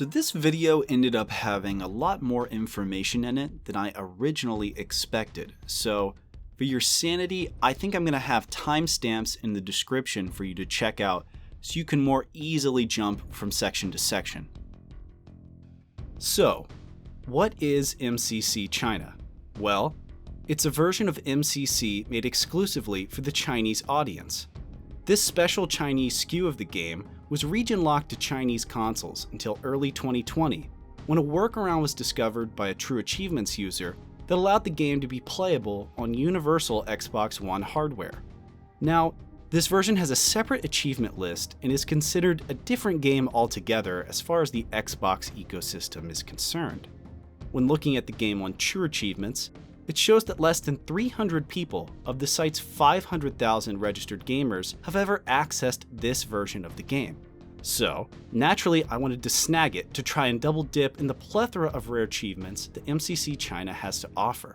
So this video ended up having a lot more information in it than I originally expected. So for your sanity, I think I'm going to have timestamps in the description for you to check out so you can more easily jump from section to section. So, what is MCC China? Well, it's a version of MCC made exclusively for the Chinese audience. This special Chinese SKU of the game was region locked to Chinese consoles until early 2020, when a workaround was discovered by a True Achievements user that allowed the game to be playable on universal Xbox One hardware. Now, this version has a separate achievement list and is considered a different game altogether as far as the Xbox ecosystem is concerned. When looking at the game on True Achievements, it shows that less than 300 people of the site's 500,000 registered gamers have ever accessed this version of the game. So, naturally, I wanted to snag it to try and double dip in the plethora of rare achievements that MCC China has to offer.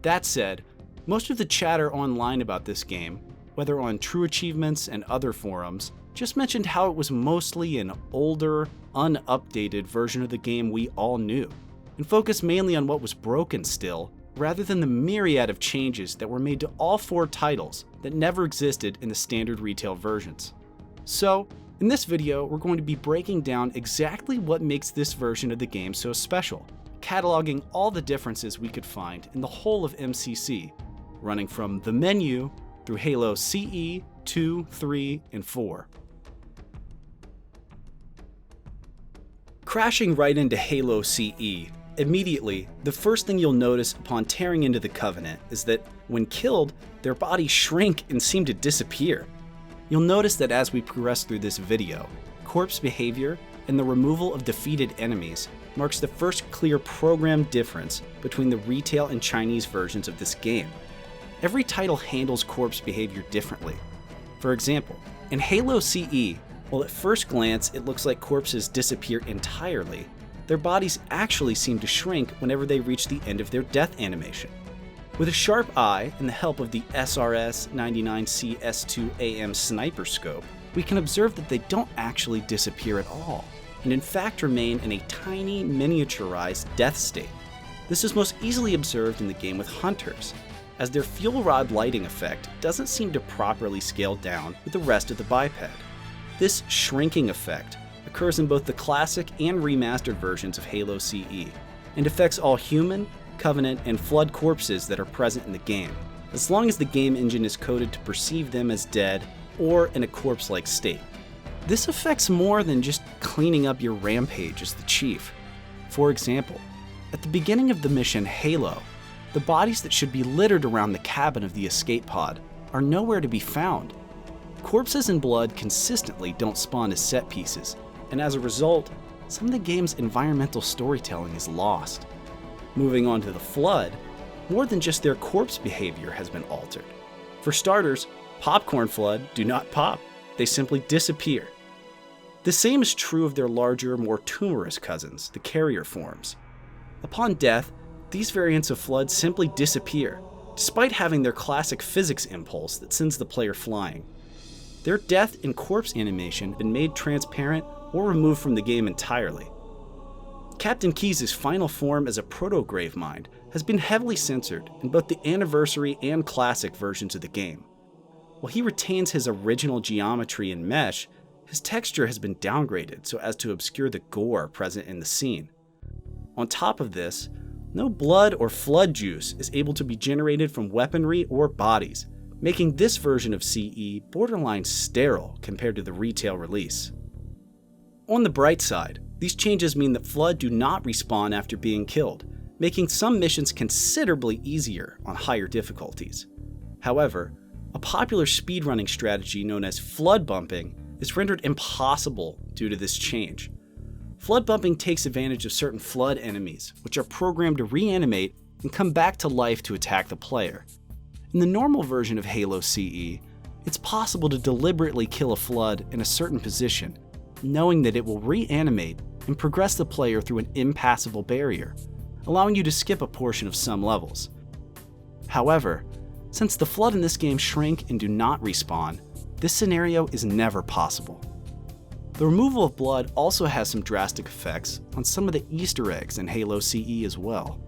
That said, most of the chatter online about this game, whether on True Achievements and other forums, just mentioned how it was mostly an older, unupdated version of the game we all knew, and focused mainly on what was broken still, rather than the myriad of changes that were made to all 4 titles that never existed in the standard retail versions. So, in this video, we're going to be breaking down exactly what makes this version of the game so special, cataloging all the differences we could find in the whole of MCC, running from the menu through Halo CE, 2, 3, and 4. Crashing right into Halo CE, immediately, the first thing you'll notice upon tearing into the Covenant is that, when killed, their bodies shrink and seem to disappear. You'll notice that as we progress through this video, corpse behavior and the removal of defeated enemies marks the first clear program difference between the retail and Chinese versions of this game. Every title handles corpse behavior differently. For example, in Halo CE, while at first glance it looks like corpses disappear entirely, their bodies actually seem to shrink whenever they reach the end of their death animation. With a sharp eye and the help of the SRS-99CS2AM sniper scope, we can observe that they don't actually disappear at all, and in fact remain in a tiny, miniaturized death state. This is most easily observed in the game with hunters, as their fuel rod lighting effect doesn't seem to properly scale down with the rest of the biped. This shrinking effect occurs in both the classic and remastered versions of Halo CE, and affects all human, Covenant, and Flood corpses that are present in the game, as long as the game engine is coded to perceive them as dead or in a corpse-like state. This affects more than just cleaning up your rampage as the Chief. For example, at the beginning of the mission Halo, the bodies that should be littered around the cabin of the escape pod are nowhere to be found. Corpses and blood consistently don't spawn as set pieces, and as a result, some of the game's environmental storytelling is lost. Moving on to the Flood, more than just their corpse behavior has been altered. For starters, Popcorn Flood do not pop, they simply disappear. The same is true of their larger, more tumorous cousins, the Carrier forms. Upon death, these variants of Flood simply disappear, despite having their classic physics impulse that sends the player flying. Their death and corpse animation have been made transparent or removed from the game entirely. Captain Keyes' final form as a proto-Gravemind has been heavily censored in both the Anniversary and Classic versions of the game. While he retains his original geometry and mesh, his texture has been downgraded so as to obscure the gore present in the scene. On top of this, no blood or flood juice is able to be generated from weaponry or bodies, making this version of CE borderline sterile compared to the retail release. On the bright side, these changes mean that Flood do not respawn after being killed, making some missions considerably easier on higher difficulties. However, a popular speedrunning strategy known as flood bumping is rendered impossible due to this change. Flood bumping takes advantage of certain flood enemies, which are programmed to reanimate and come back to life to attack the player. In the normal version of Halo CE, it's possible to deliberately kill a flood in a certain position, knowing that it will reanimate and progress the player through an impassable barrier, allowing you to skip a portion of some levels. However, since the Flood in this game shrink and do not respawn, this scenario is never possible. The removal of blood also has some drastic effects on some of the Easter eggs in Halo CE as well.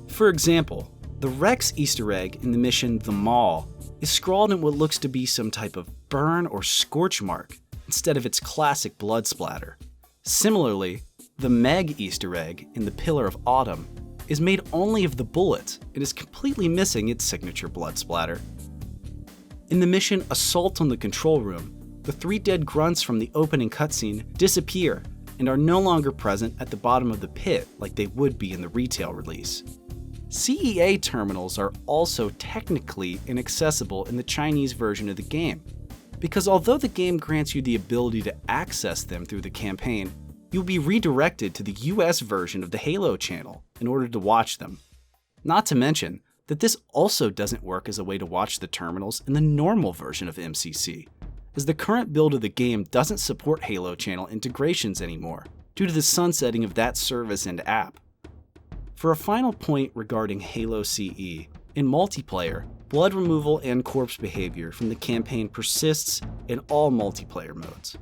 For example, the Rex Easter egg in the mission The Maul is scrawled in what looks to be some type of burn or scorch mark instead of its classic blood splatter. Similarly, the Meg Easter egg in the Pillar of Autumn is made only of the bullets and is completely missing its signature blood splatter. In the mission Assault on the Control Room, the 3 dead grunts from the opening cutscene disappear and are no longer present at the bottom of the pit like they would be in the retail release. CEA terminals are also technically inaccessible in the Chinese version of the game, because although the game grants you the ability to access them through the campaign, you'll be redirected to the US version of the Halo channel in order to watch them. Not to mention that this also doesn't work as a way to watch the terminals in the normal version of MCC, as the current build of the game doesn't support Halo channel integrations anymore, due to the sunsetting of that service and app. For a final point regarding Halo CE, in multiplayer, blood removal and corpse behavior from the campaign persists in all multiplayer modes.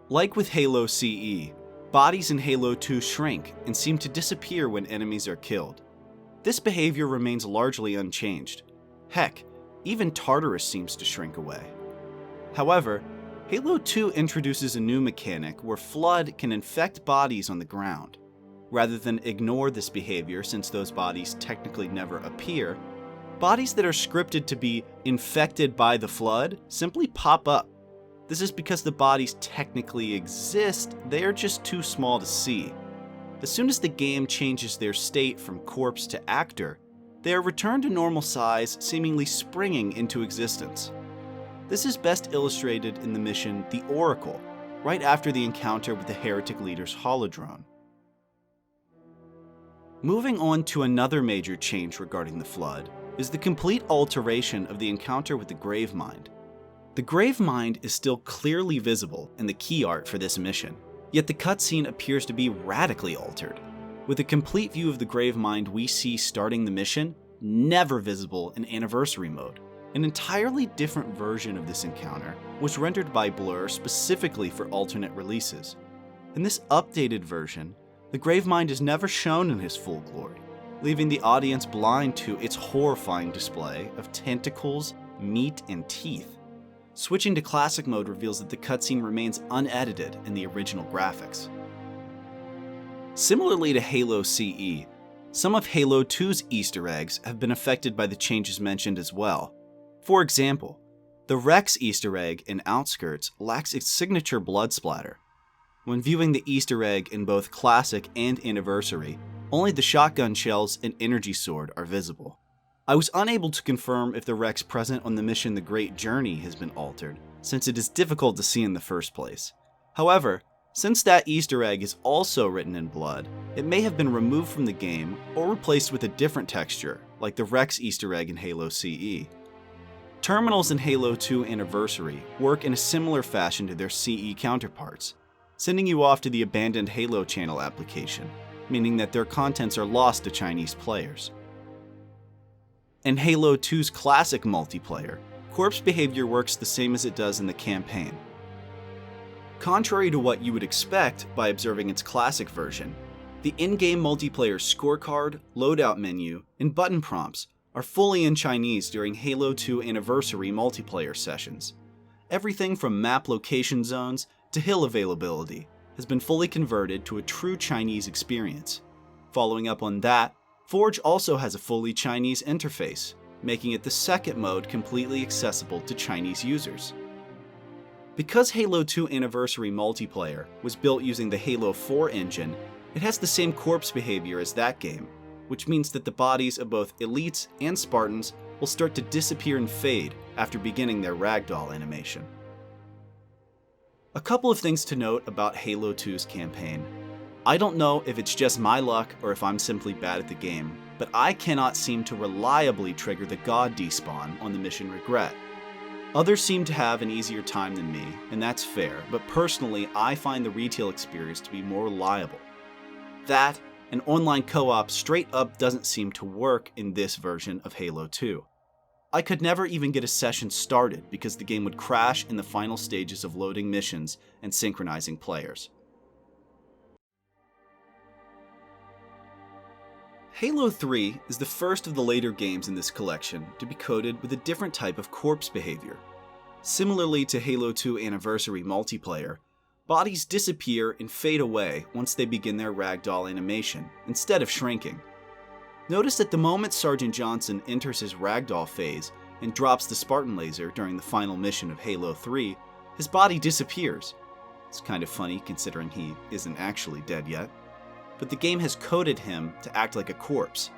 Like with Halo CE, bodies in Halo 2 shrink and seem to disappear when enemies are killed. This behavior remains largely unchanged. Heck, even Tartarus seems to shrink away. However, Halo 2 introduces a new mechanic where Flood can infect bodies on the ground. Rather than ignore this behavior since those bodies technically never appear, bodies that are scripted to be infected by the Flood simply pop up. This is because the bodies technically exist, they are just too small to see. As soon as the game changes their state from corpse to actor, they are returned to normal size, seemingly springing into existence. This is best illustrated in the mission The Oracle, right after the encounter with the Heretic Leader's Holodrone. Moving on to another major change regarding the Flood is the complete alteration of the encounter with the Gravemind. The Gravemind is still clearly visible in the key art for this mission, yet the cutscene appears to be radically altered, with a complete view of the Gravemind we see starting the mission never visible in Anniversary mode. An entirely different version of this encounter was rendered by Blur specifically for alternate releases. In this updated version, the Gravemind is never shown in his full glory, leaving the audience blind to its horrifying display of tentacles, meat, and teeth. Switching to Classic mode reveals that the cutscene remains unedited in the original graphics. Similarly to Halo CE, some of Halo 2's Easter eggs have been affected by the changes mentioned as well. For example, the Rex Easter egg in Outskirts lacks its signature blood splatter. When viewing the Easter egg in both Classic and Anniversary, only the shotgun shells and energy sword are visible. I was unable to confirm if the Rex present on the mission The Great Journey has been altered, since it is difficult to see in the first place. However, since that Easter egg is also written in blood, it may have been removed from the game or replaced with a different texture, like the Rex Easter egg in Halo CE. Terminals in Halo 2 Anniversary work in a similar fashion to their CE counterparts, sending you off to the abandoned Halo channel application, meaning that their contents are lost to Chinese players. In Halo 2's Classic multiplayer, corpse behavior works the same as it does in the campaign. Contrary to what you would expect by observing its Classic version, the in-game multiplayer scorecard, loadout menu, and button prompts are fully in Chinese during Halo 2 Anniversary multiplayer sessions. Everything from map location zones to hill availability has been fully converted to a true Chinese experience. Following up on that, Forge also has a fully Chinese interface, making it the second mode completely accessible to Chinese users. Because Halo 2 Anniversary multiplayer was built using the Halo 4 engine, it has the same corpse behavior as that game, which means that the bodies of both elites and Spartans will start to disappear and fade after beginning their ragdoll animation. A couple of things to note about Halo 2's campaign. I don't know if it's just my luck or if I'm simply bad at the game, but I cannot seem to reliably trigger the God despawn on the mission Regret. Others seem to have an easier time than me, and that's fair, but personally I find the retail experience to be more reliable. That and online co-op straight up doesn't seem to work in this version of Halo 2. I could never even get a session started because the game would crash in the final stages of loading missions and synchronizing players. Halo 3 is the first of the later games in this collection to be coded with a different type of corpse behavior. Similarly to Halo 2 Anniversary multiplayer, bodies disappear and fade away once they begin their ragdoll animation, instead of shrinking. Notice that the moment Sergeant Johnson enters his ragdoll phase and drops the Spartan laser during the final mission of Halo 3, his body disappears. It's kind of funny considering he isn't actually dead yet, but the game has coded him to act like a corpse.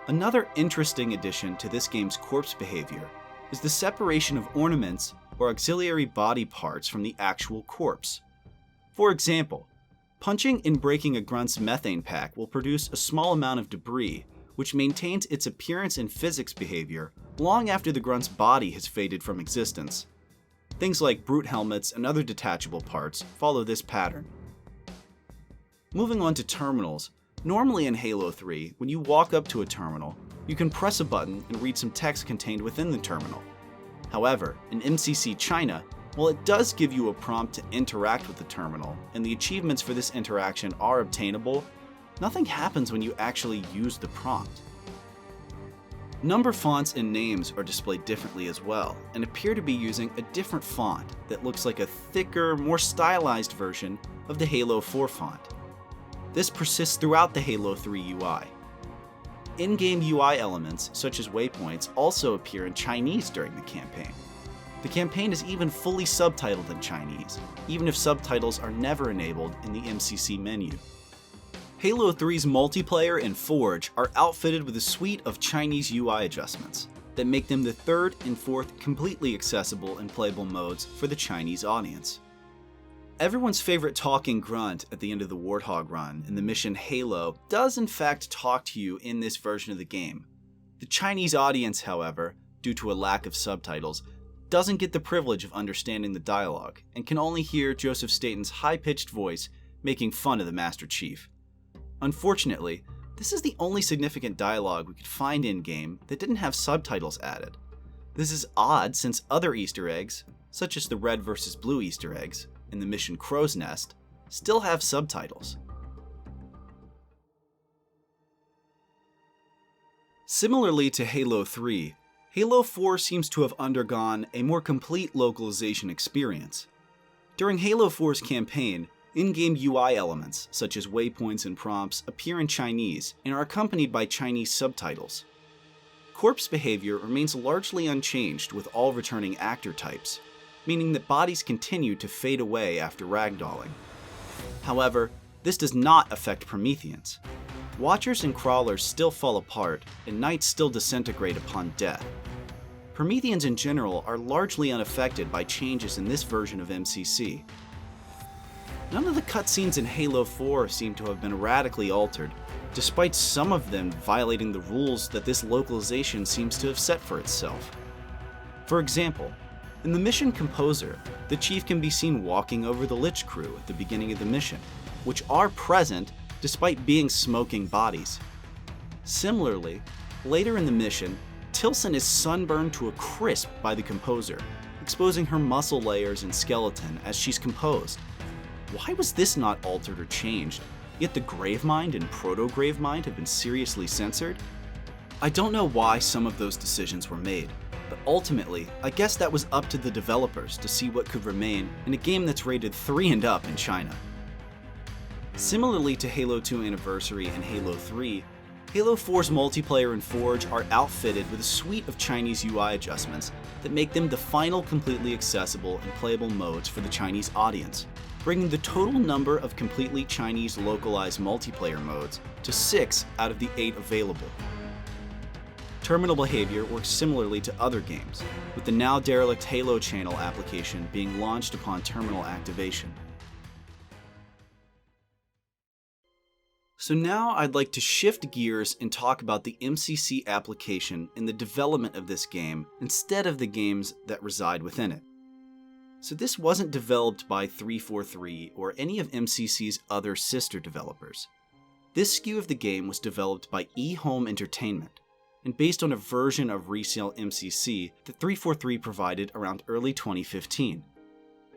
Another interesting addition to this game's corpse behavior is the separation of ornaments or auxiliary body parts from the actual corpse. For example, punching and breaking a grunt's methane pack will produce a small amount of debris, which maintains its appearance and physics behavior long after the grunt's body has faded from existence. Things like brute helmets and other detachable parts follow this pattern. Moving on to terminals, normally in Halo 3, when you walk up to a terminal, you can press a button and read some text contained within the terminal. However, in MCC China, while it does give you a prompt to interact with the terminal, and the achievements for this interaction are obtainable, nothing happens when you actually use the prompt. Number fonts and names are displayed differently as well, and appear to be using a different font that looks like a thicker, more stylized version of the Halo 4 font. This persists throughout the Halo 3 UI. In-game UI elements, such as waypoints, also appear in Chinese during the campaign. The campaign is even fully subtitled in Chinese, even if subtitles are never enabled in the MCC menu. Halo 3's multiplayer and Forge are outfitted with a suite of Chinese UI adjustments that make them the third and fourth completely accessible and playable modes for the Chinese audience. Everyone's favorite talking grunt at the end of the Warthog run in the mission Halo does in fact talk to you in this version of the game. The Chinese audience, however, due to a lack of subtitles, doesn't get the privilege of understanding the dialogue and can only hear Joseph Staten's high-pitched voice making fun of the Master Chief. Unfortunately, this is the only significant dialogue we could find in-game that didn't have subtitles added. This is odd since other Easter eggs, such as the red versus blue Easter eggs, in the mission Crow's Nest, still have subtitles. Similarly to Halo 3, Halo 4 seems to have undergone a more complete localization experience. During Halo 4's campaign, in-game UI elements, such as waypoints and prompts, appear in Chinese and are accompanied by Chinese subtitles. Corpse behavior remains largely unchanged with all returning actor types, meaning that bodies continue to fade away after ragdolling. However, this does not affect Prometheans. Watchers and crawlers still fall apart, and knights still disintegrate upon death. Prometheans in general are largely unaffected by changes in this version of MCC. None of the cutscenes in Halo 4 seem to have been radically altered, despite some of them violating the rules that this localization seems to have set for itself. For example, in the mission Composer, the Chief can be seen walking over the Lich crew at the beginning of the mission, which are present despite being smoking bodies. Similarly, later in the mission, Tilson is sunburned to a crisp by the Composer, exposing her muscle layers and skeleton as she's composed. Why was this not altered or changed, yet the Gravemind and Proto-Gravemind have been seriously censored? I don't know why some of those decisions were made, but ultimately, I guess that was up to the developers to see what could remain in a game that's rated 3 and up in China. Similarly to Halo 2 Anniversary and Halo 3, Halo 4's multiplayer and Forge are outfitted with a suite of Chinese UI adjustments that make them the final completely accessible and playable modes for the Chinese audience, bringing the total number of completely Chinese localized multiplayer modes to 6 out of the 8 available. Terminal behavior works similarly to other games, with the now derelict Halo Channel application being launched upon terminal activation. So now I'd like to shift gears and talk about the MCC application in the development of this game instead of the games that reside within it. So this wasn't developed by 343 or any of MCC's other sister developers. This SKU of the game was developed by eHome Entertainment, and based on a version of resale MCC that 343 provided around early 2015.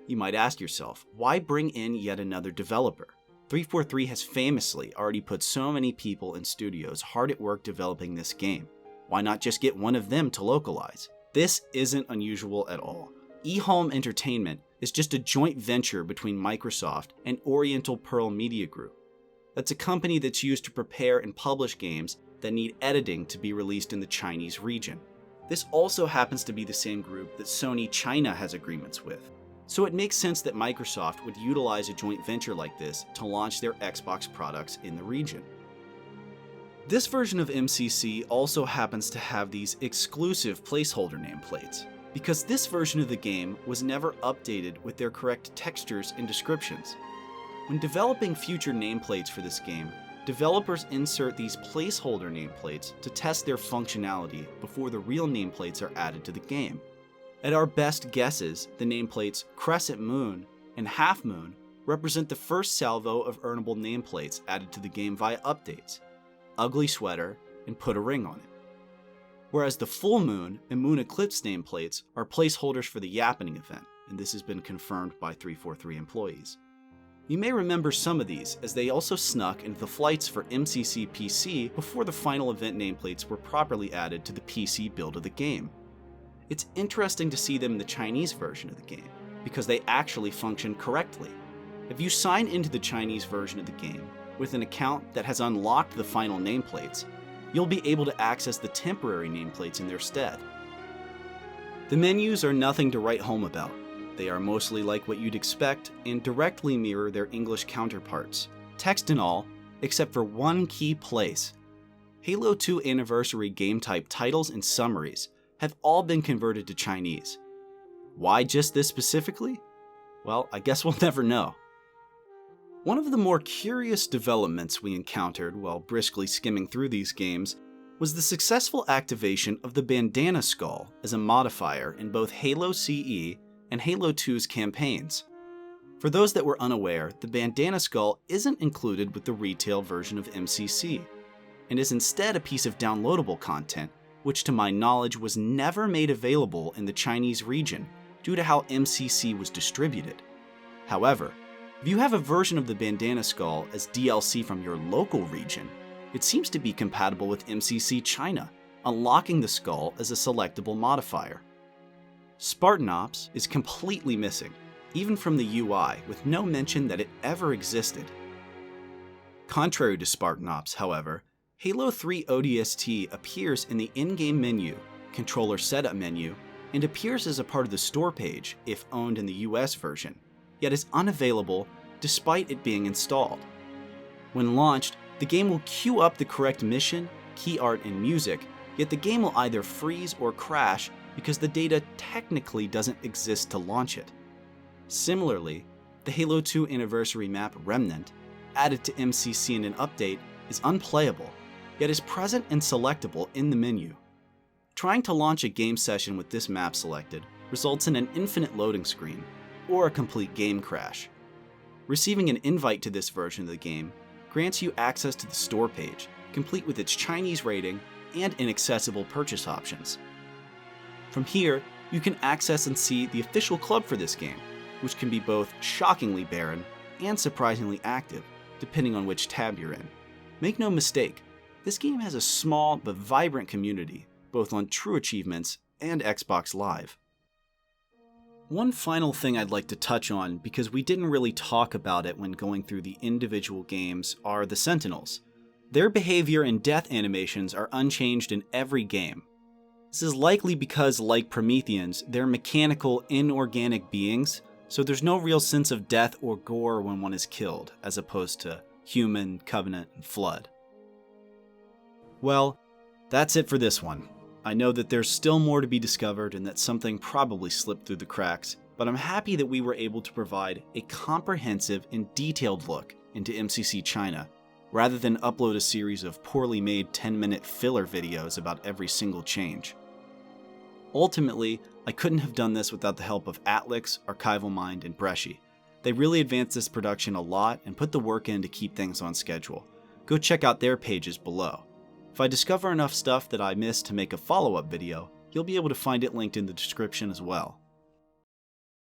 You might ask yourself, why bring in yet another developer? 343 has famously already put so many people in studios hard at work developing this game. Why not just get one of them to localize? This isn't unusual at all. eHome Entertainment is just a joint venture between Microsoft and Oriental Pearl Media Group. That's a company that's used to prepare and publish games that need editing to be released in the Chinese region. This also happens to be the same group that Sony China has agreements with. So it makes sense that Microsoft would utilize a joint venture like this to launch their Xbox products in the region. This version of MCC also happens to have these exclusive placeholder nameplates, because this version of the game was never updated with their correct textures and descriptions. When developing future nameplates for this game, developers insert these placeholder nameplates to test their functionality before the real nameplates are added to the game. At our best guesses, the nameplates Crescent Moon and Half Moon represent the first salvo of earnable nameplates added to the game via updates: Ugly Sweater and Put a Ring on It. Whereas the Full Moon and Moon Eclipse nameplates are placeholders for the Yappening event, and this has been confirmed by 343 employees. You may remember some of these, as they also snuck into the flights for MCC PC before the final event nameplates were properly added to the PC build of the game. It's interesting to see them in the Chinese version of the game, because they actually function correctly. If you sign into the Chinese version of the game with an account that has unlocked the final nameplates, you'll be able to access the temporary nameplates in their stead. The menus are nothing to write home about. They are mostly like what you'd expect and directly mirror their English counterparts, text and all, except for one key place. Halo 2 Anniversary game type titles and summaries have all been converted to Chinese. Why just this specifically? Well, I guess we'll never know. One of the more curious developments we encountered while briskly skimming through these games was the successful activation of the bandana skull as a modifier in both Halo CE and Halo 2's campaigns. For those that were unaware, the bandana skull isn't included with the retail version of MCC, and is instead a piece of downloadable content, which to my knowledge was never made available in the Chinese region due to how MCC was distributed. However, if you have a version of the bandana skull as DLC from your local region, it seems to be compatible with MCC China, unlocking the skull as a selectable modifier. Spartan Ops is completely missing, even from the UI, with no mention that it ever existed. Contrary to Spartan Ops, however, Halo 3 ODST appears in the in-game menu, controller setup menu, and appears as a part of the store page if owned in the US version, yet is unavailable despite it being installed. When launched, the game will queue up the correct mission, key art, and music, yet the game will either freeze or crash because the data technically doesn't exist to launch it. Similarly, the Halo 2 Anniversary map Remnant, added to MCC in an update, is unplayable, yet is present and selectable in the menu. Trying to launch a game session with this map selected results in an infinite loading screen, or a complete game crash. Receiving an invite to this version of the game grants you access to the store page, complete with its Chinese rating and inaccessible purchase options. From here, you can access and see the official club for this game, which can be both shockingly barren and surprisingly active, depending on which tab you're in. Make no mistake, this game has a small but vibrant community, both on True Achievements and Xbox Live. One final thing I'd like to touch on, because we didn't really talk about it when going through the individual games, are the Sentinels. Their behavior and death animations are unchanged in every game. This is likely because, like Prometheans, they're mechanical, inorganic beings, so there's no real sense of death or gore when one is killed, as opposed to Human, Covenant, and Flood. Well, that's it for this one. I know that there's still more to be discovered and that something probably slipped through the cracks, but I'm happy that we were able to provide a comprehensive and detailed look into MCC China, rather than upload a series of poorly made 10-minute filler videos about every single change. Ultimately, I couldn't have done this without the help of Atlix, Archival Mind, and Bresci. They really advanced this production a lot and put the work in to keep things on schedule. Go check out their pages below. If I discover enough stuff that I missed to make a follow-up video, you'll be able to find it linked in the description as well.